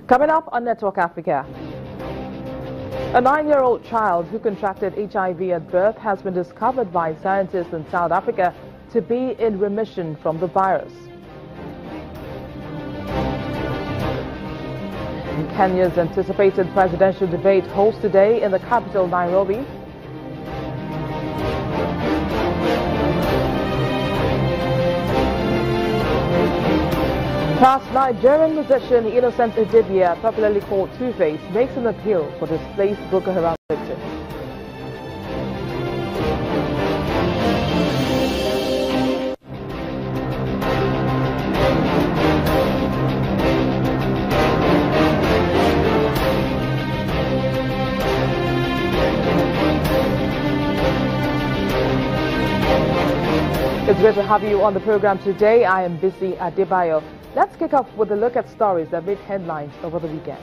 Coming up on Network Africa, a 9-year-old child who contracted HIV at birth has been discovered by scientists in South Africa to be in remission from the virus. Kenya's anticipated presidential debate holds today in the capital, Nairobi. Past Nigerian musician Innocent Idibia, popularly called Two-Face, makes an appeal for displaced Boko Haram victims. It's great to have you on the program today. I am Bisi Adebayo. Let's kick off with a look at stories that made headlines over the weekend.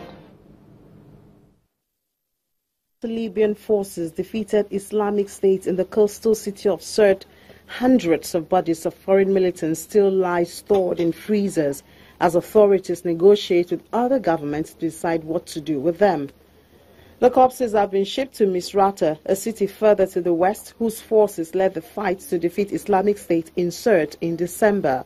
The Libyan forces defeated Islamic State in the coastal city of Sirte. Hundreds of bodies of foreign militants still lie stored in freezers as authorities negotiate with other governments to decide what to do with them. The corpses have been shipped to Misrata, a city further to the west, whose forces led the fight to defeat Islamic State in Sirte in December.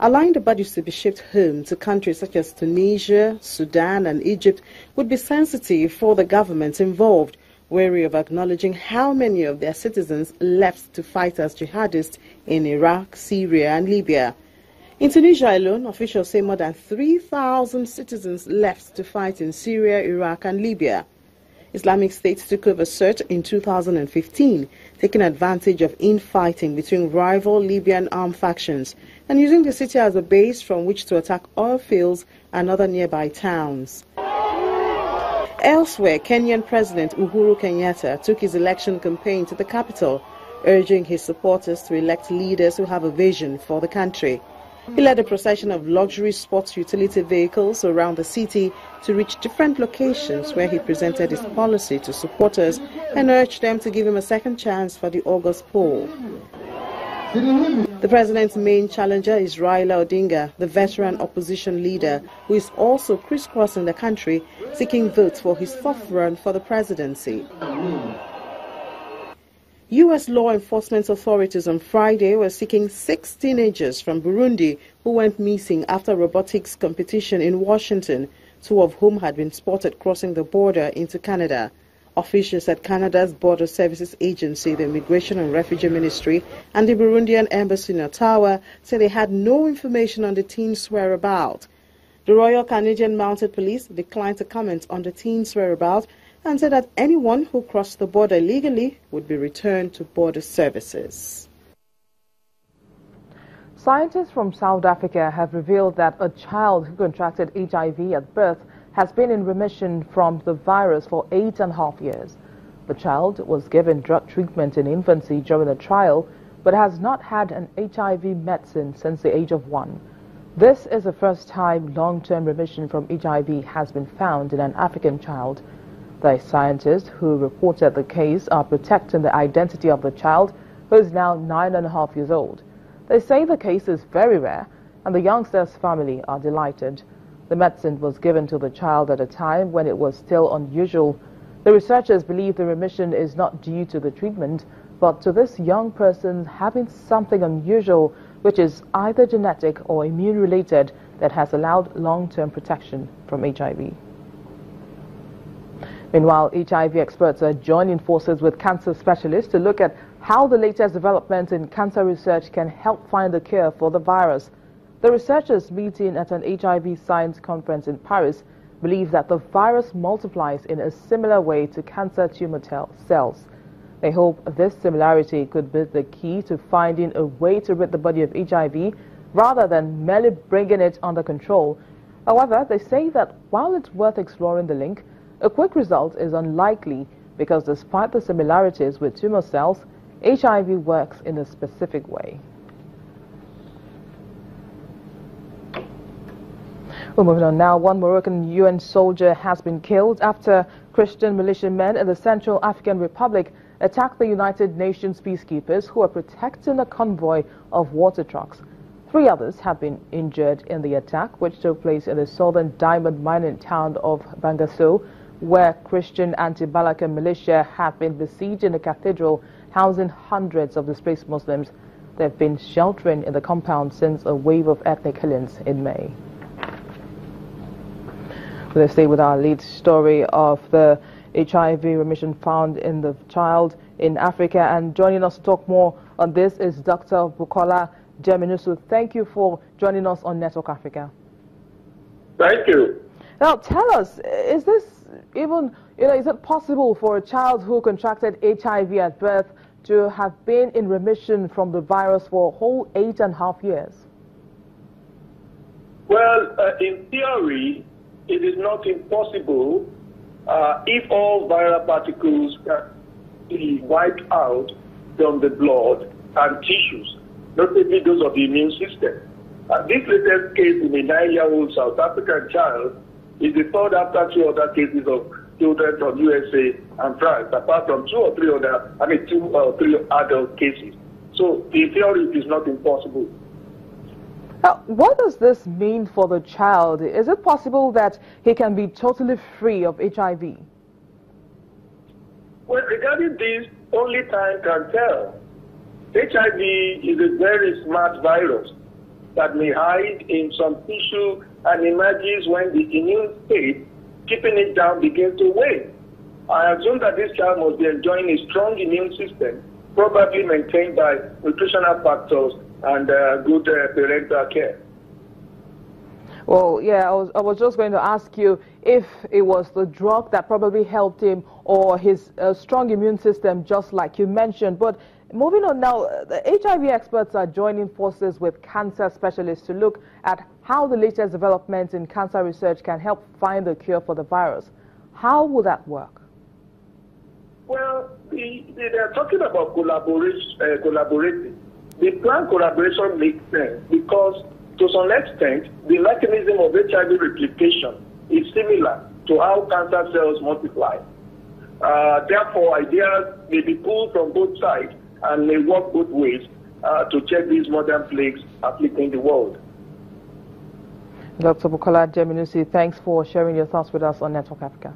Allowing the bodies to be shipped home to countries such as Tunisia, Sudan and Egypt would be sensitive for the governments involved, wary of acknowledging how many of their citizens left to fight as jihadists in Iraq, Syria and Libya. In Tunisia alone, officials say more than 3,000 citizens left to fight in Syria, Iraq and Libya. Islamic State took over Sirte in 2015, taking advantage of infighting between rival Libyan armed factions and using the city as a base from which to attack oil fields and other nearby towns. Elsewhere, Kenyan President Uhuru Kenyatta took his election campaign to the capital, urging his supporters to elect leaders who have a vision for the country. He led a procession of luxury sports utility vehicles around the city to reach different locations where he presented his policy to supporters and urged them to give him a second chance for the August poll. The president's main challenger is Raila Odinga, the veteran opposition leader, who is also crisscrossing the country seeking votes for his fourth run for the presidency. U.S. law enforcement authorities on Friday were seeking 6 teenagers from Burundi who went missing after robotics competition in Washington, 2 of whom had been spotted crossing the border into Canada. Officials at Canada's Border Services Agency, the Immigration and Refugee Ministry, and the Burundian Embassy in Ottawa said they had no information on the teens' whereabouts. The Royal Canadian Mounted Police declined to comment on the teens' whereabouts and said that anyone who crossed the border illegally would be returned to border services. Scientists from South Africa have revealed that a child who contracted HIV at birth has been in remission from the virus for 8.5 years. The child was given drug treatment in infancy during a trial, but has not had an HIV medicine since the age of 1. This is the first time long-term remission from HIV has been found in an African child. The scientists who reported the case are protecting the identity of the child, who is now 9.5 years old. They say the case is very rare, and the youngster's family are delighted. The medicine was given to the child at a time when it was still unusual. The researchers believe the remission is not due to the treatment, but to this young person having something unusual, which is either genetic or immune-related, that has allowed long-term protection from HIV. Meanwhile, HIV experts are joining forces with cancer specialists to look at how the latest developments in cancer research can help find a cure for the virus. The researchers meeting at an HIV science conference in Paris believe that the virus multiplies in a similar way to cancer tumor cells. They hope this similarity could be the key to finding a way to rid the body of HIV rather than merely bringing it under control. However, they say that while it's worth exploring the link, a quick result is unlikely because despite the similarities with tumor cells, HIV works in a specific way. Well, moving on now, one Moroccan UN soldier has been killed after Christian militiamen in the Central African Republic attacked the United Nations peacekeepers who are protecting a convoy of water trucks. 3 others have been injured in the attack, which took place in the southern diamond mining town of Bangasso, where Christian anti-Balaka militia have been besieging a cathedral housing hundreds of displaced Muslims. They've been sheltering in the compound since a wave of ethnic killings in May. We'll stay with our lead story of the HIV remission found in the child in Africa, and joining us to talk more on this is Dr. Bukola Jeminusu. Thank you for joining us on Network Africa. Thank you. Now tell us, is this even, is it possible for a child who contracted HIV at birth to have been in remission from the virus for a whole 8.5 years? Well, in theory, it is not impossible if all viral particles can be wiped out from the blood and tissues, notably those of the immune system. This latest case in a 9-year-old South African child is the third after 2 other cases of children from USA and France, apart from 2 or 3 adult cases. So in theory, it is not impossible. Now, what does this mean for the child? Is it possible that he can be totally free of HIV? Well, regarding this, only time can tell. HIV is a very smart virus that may hide in some tissue and emerges when the immune state keeping it down begins to wane. I assume that this child must be enjoying a strong immune system, probably maintained by nutritional factors and good parental care. Well, yeah, I was just going to ask you if it was the drug that probably helped him or his strong immune system, just like you mentioned. But moving on now, the HIV experts are joining forces with cancer specialists to look at how the latest developments in cancer research can help find a cure for the virus. How will that work? Well, they are talking about collaborating. The planned collaboration makes sense because, to some extent, the mechanism of HIV replication is similar to how cancer cells multiply. Therefore, ideas may be pulled from both sides and may work both ways to check these modern plagues afflicting the world. Dr. Bukola Jeminusu, thanks for sharing your thoughts with us on Network Africa.